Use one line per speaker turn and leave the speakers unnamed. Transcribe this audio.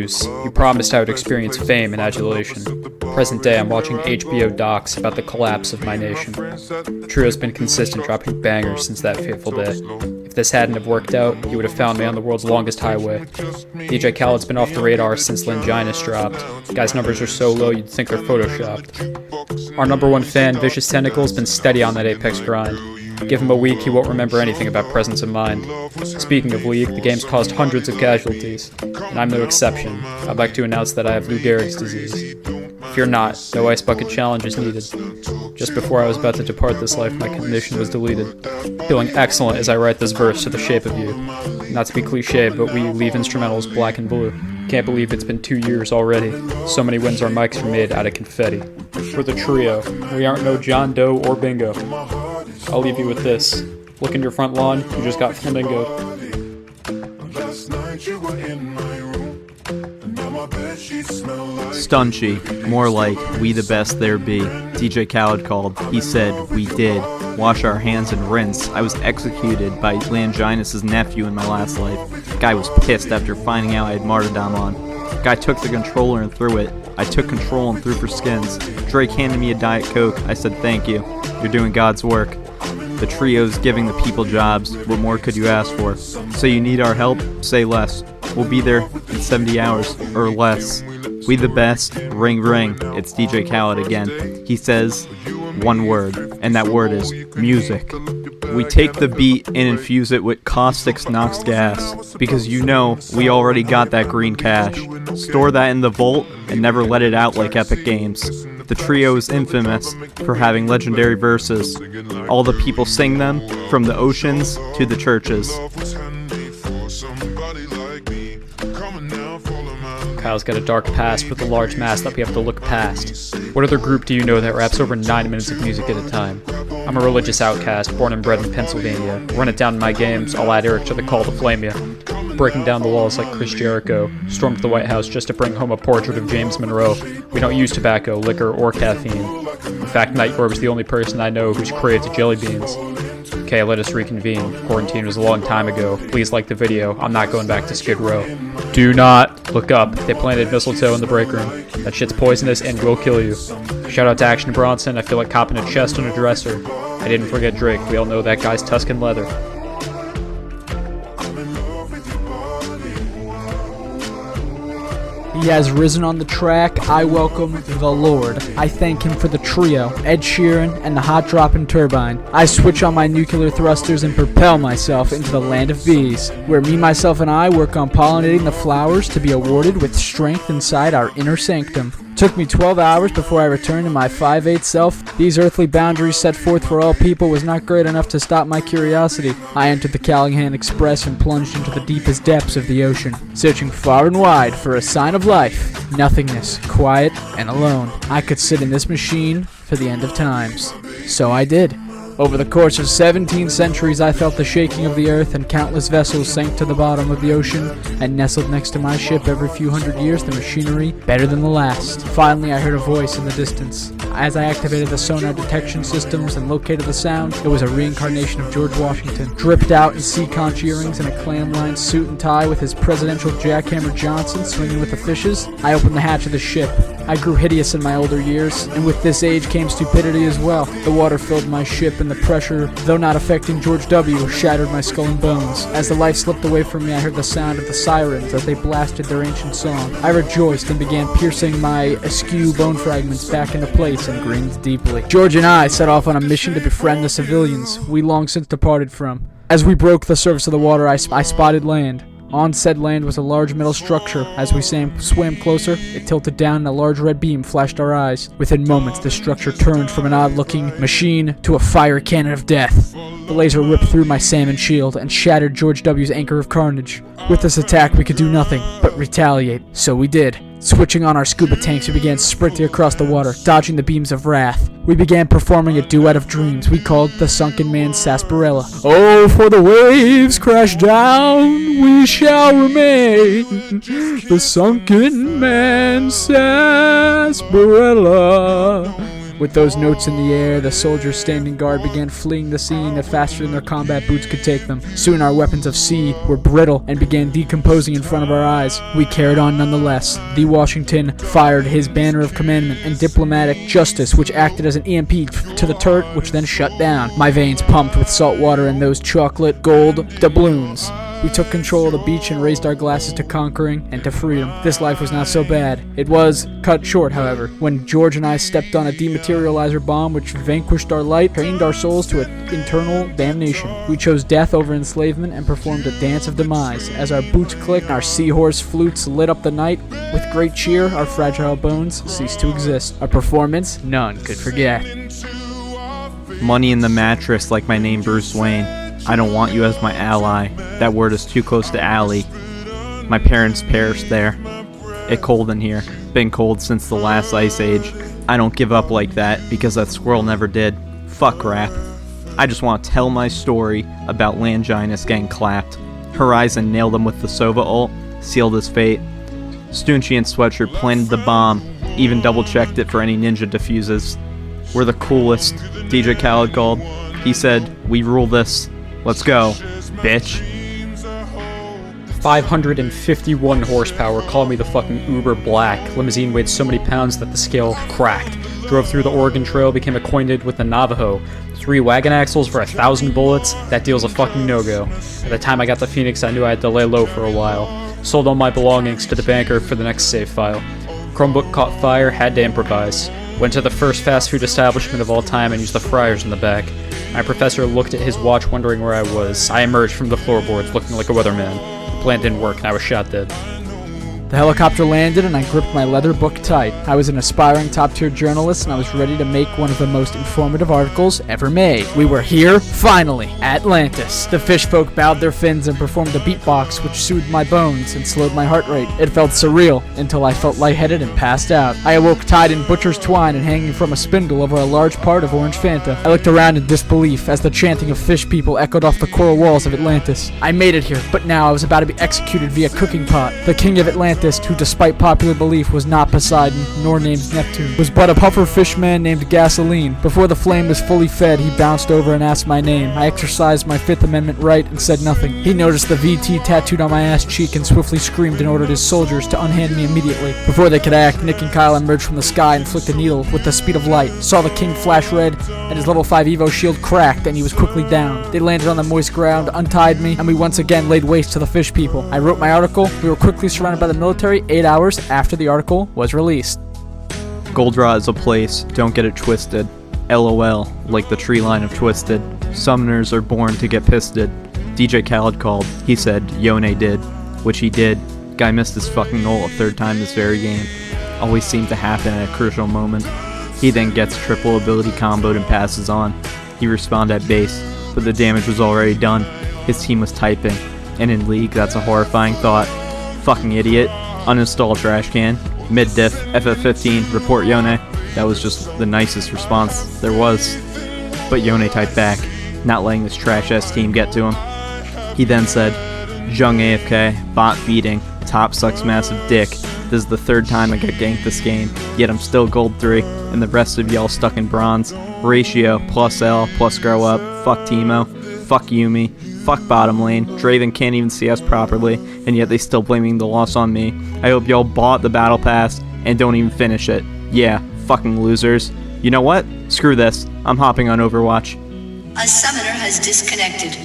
news. You promised I would experience fame and adulation. Present day, I'm watching HBO docs about the collapse of my nation. The trio's been consistent, dropping bangers since that fateful day. If this hadn't have worked out, you would have found me on the world's longest highway. DJ Khaled's been off the radar since Linginus dropped. Guy's numbers are so low you'd think they're photoshopped. Our number one fan, Vicious Tentacle's been steady on that Apex grind. Give him a week, he won't remember anything about presence of mind. Speaking of League, the game's caused hundreds of casualties, and I'm no exception. I'd like to announce that I have Lou Gehrig's disease. Fear not, no ice bucket challenge is needed. Just before I was about to depart this life, my condition was deleted. Feeling excellent as I write this verse to the shape of you. Not to be cliche, but we leave instrumentals black and blue. Can't believe it's been 2 years already. So many wins our mics are made out of confetti. For the trio, we aren't no John Doe or Bingo. I'll leave you with this. Look in your front lawn, you just got flamingoed.
Stunchy, more like we the best there be. DJ Khaled called. He said, we did. Wash our hands and rinse. I was executed by Longinus' nephew in my last life. Guy was pissed after finding out I had martyrdom on. Guy took the controller and threw it. I took control and threw for skins. Drake handed me a Diet Coke. I said thank you. You're doing God's work. The trio's giving the people jobs. What more could you ask for? So you need our help? Say less. We'll be there in 70 hours, or less. We the best. Ring ring. It's DJ Khaled again. He says one word, and that word is music. We take the beat and infuse it with caustic Nox gas, because you know we already got that green cash. Store that in the vault and never let it out like Epic Games. The trio is infamous for having legendary verses. All the people sing them, from the oceans to the churches.
Kyle's got a dark past with a large mass that we have to look past. What other group do you know that raps over 9 minutes of music at a time? I'm a religious outcast, born and bred in Pennsylvania. Run it down in my games, I'll add Eric to the call to flame ya. Breaking down the walls like Chris Jericho. Stormed the White House just to bring home a portrait of James Monroe. We don't use tobacco, liquor, or caffeine. In fact, Night Orb's the only person I know who's craved jelly beans. Okay, let us reconvene. Quarantine was a long time ago. Please like the video. I'm not going back to Skid Row. Do not look up. They planted mistletoe in the break room. That shit's poisonous and will kill you. Shout out to Action Bronson. I feel like copping a chest on a dresser. I didn't forget Drake. We all know that guy's Tuscan leather.
He has risen on the track. I welcome the Lord. I thank him for the trio, Ed Sheeran, and the hot dropping turbine. I switch on my nuclear thrusters and propel myself into the land of bees, where me, myself, and I work on pollinating the flowers to be awarded with strength inside our inner sanctum. Took me 12 hours before I returned to my 5'8" self. These earthly boundaries set forth for all people was not great enough to stop my curiosity. I entered the Callahan Express and plunged into the deepest depths of the ocean, searching far and wide for a sign of life. Nothingness, quiet, and alone. I could sit in this machine for the end of times. So I did. Over the course of 17 centuries, I felt the shaking of the earth, and countless vessels sank to the bottom of the ocean, and nestled next to my ship every few hundred years, the machinery better than the last. Finally, I heard a voice in the distance. As I activated the sonar detection systems and located the sound, it was a reincarnation of George Washington, dripped out in sea conch earrings and a clam-lined suit and tie with his presidential jackhammer Johnson swinging with the fishes. I opened the hatch of the ship. I grew hideous in my older years, and with this age came stupidity as well. The water filled my ship, and the pressure, though not affecting George W., shattered my skull and bones. As the life slipped away from me, I heard the sound of the sirens as they blasted their ancient song. I rejoiced and began piercing my askew bone fragments back into place and grinned deeply. George and I set off on a mission to befriend the civilians we long since departed from. As we broke the surface of the water, I spotted land. On said land was a large metal structure. As we swam closer, it tilted down and a large red beam flashed our eyes. Within moments, the structure turned from an odd-looking machine to a fire cannon of death. The laser ripped through my salmon shield and shattered George W.'s anchor of carnage. With this attack, we could do nothing but retaliate. So we did. Switching on our scuba tanks, we began sprinting across the water, dodging the beams of wrath. We began performing a duet of dreams we called the Sunken Man's Sarsaparilla. Oh, for the waves crash down, we shall remain, the Sunken Man's Sarsaparilla. With those notes in the air, the soldiers standing guard began fleeing the scene faster than their combat boots could take them. Soon our weapons of C were brittle and began decomposing in front of our eyes. We carried on nonetheless. The Washington fired his banner of commandment and diplomatic justice, which acted as an EMP to the turret, which then shut down. My veins pumped with salt water and those chocolate gold doubloons. We took control of the beach and raised our glasses to conquering and to freedom. This life was not so bad. It was cut short, however, when George and I stepped on a dematerializer bomb which vanquished our light, trained our souls to eternal damnation. We chose death over enslavement and performed a dance of demise. As our boots clicked and our seahorse flutes lit up the night, with great cheer, our fragile bones ceased to exist. Our performance, none could forget.
Money in the mattress, like my name Bruce Wayne. I don't want you as my ally. That word is too close to alley. My parents perished there. It cold in here. Been cold since the last ice age. I don't give up like that because that squirrel never did. Fuck rap. I just want to tell my story about Longinus getting clapped. Horizon nailed him with the Sova ult, sealed his fate. Stunchy and Sweatshirt planted the bomb, even double-checked it for any ninja defuses. We're the coolest, DJ Khaled called. He said, we rule this. Let's go, bitch.
551 horsepower, call me the fucking Uber Black. Limousine weighed so many pounds that the scale cracked. Drove through the Oregon Trail, became acquainted with the Navajo. 3 wagon axles for 1,000 bullets, that deal's a fucking no-go. At the time I got to Phoenix, I knew I had to lay low for a while. Sold all my belongings to the banker for the next save file. Chromebook caught fire, had to improvise. Went to the first fast food establishment of all time and used the fryers in the back. My professor looked at his watch wondering where I was. I emerged from the floorboards looking like a weatherman. The plan didn't work and I was shot dead.
The helicopter landed and I gripped my leather book tight. I was an aspiring top-tier journalist and I was ready to make one of the most informative articles ever made. We were here, finally, Atlantis. The fish folk bowed their fins and performed a beatbox which soothed my bones and slowed my heart rate. It felt surreal until I felt lightheaded and passed out. I awoke tied in butcher's twine and hanging from a spindle over a large part of orange Fanta. I looked around in disbelief as the chanting of fish people echoed off the coral walls of Atlantis. I made it here, but now I was about to be executed via cooking pot. The king of Atlantis, who despite popular belief was not Poseidon nor named Neptune, was but a puffer fish man named Gasoline. Before the flame was fully fed, he bounced over and asked my name. I exercised my Fifth Amendment right and said nothing. He noticed the VT tattooed on my ass cheek and swiftly screamed and ordered his soldiers to unhand me immediately. Before they could act, Nick and Kyle emerged from the sky and flicked a needle with the speed of light. Saw the king flash red and his level 5 Evo shield cracked and he was quickly down. They landed on the moist ground, untied me, and we once again laid waste to the fish people. I wrote my article. We were quickly surrounded by the military 8 hours after the article was released.
Goldraw is a place, don't get it twisted. LOL, like the tree line of Twisted. Summoners are born to get pisted. DJ Khaled called. He said Yone did, which he did. Guy missed his fucking ult a 3rd time this very game. Always seemed to happen at a crucial moment. He then gets triple ability comboed and passes on. He respawned at base, but the damage was already done. His team was typing, and in League that's a horrifying thought. Fucking idiot. Uninstall trash can. Mid-diff, FF15, report Yone. That was just the nicest response there was. But Yone typed back, not letting this trash-ass team get to him. He then said, Jung AFK, bot feeding, top sucks massive dick. This is the 3rd time I got ganked this game, yet I'm still gold 3, and the rest of y'all stuck in bronze. Ratio, plus L, plus grow up, fuck Teemo, fuck Yumi, fuck bottom lane, Draven can't even see us properly, and yet they still blaming the loss on me. I hope y'all bought the battle pass and don't even finish it. Yeah, fucking losers. You know what? Screw this. I'm hopping on Overwatch.
A summoner has disconnected.